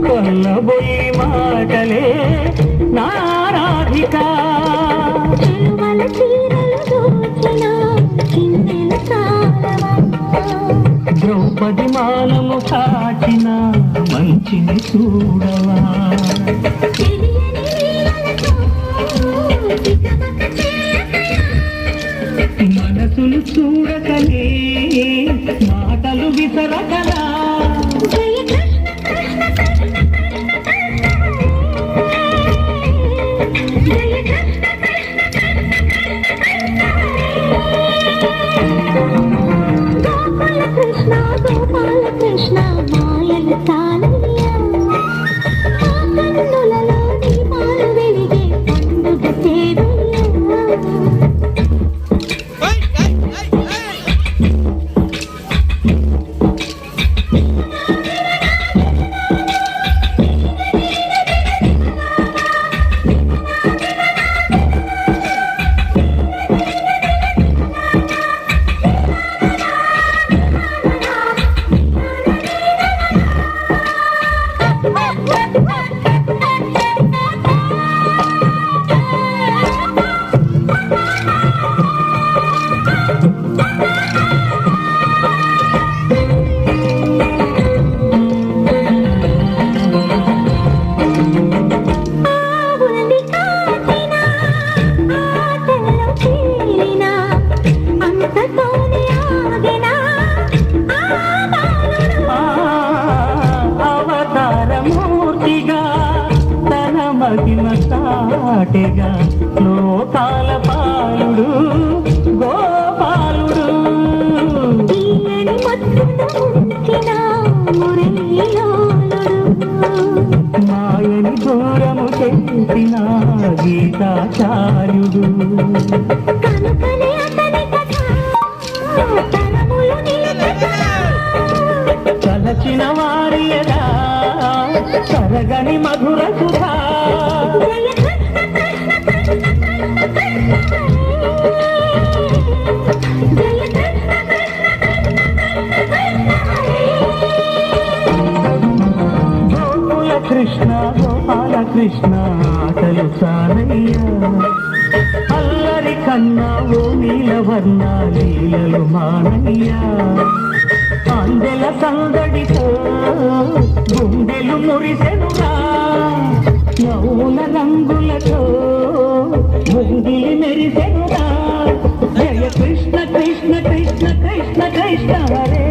కొల్లబొల్లి మాటలే నారాధిక ద్రౌపది మానము కాచిన మంచిని చూడవా మనసులు చూడకనే మాటలు విసరకలా కృష్ణ గోపాల కృష్ణ మాయలు తానయ్యా కన్నులలో దీపాలు వెలిగే పండుగ చేరయ్యా సాటెగా లోకాల పాలుడు గోపాలుడు మాయని దూరము చేసిన గీతాచార్యుడు తలచిన వారియదా సరగని మధుర సుధా గోకుల కృష్ణ గోపాల కృష్ణ ఆటలు సానయ్యా అల్లరి కన్నా ఓ నీలవర్ణ లీలలు మానయ్యా అందెల సందడితో గుండెలు మురిసెనుగా యౌన రంగులతో ముంగిలి మెరిసెనుగా జయ కృష్ణ కృష్ణ కృష్ణ కృష్ణ కృష్ణ హరే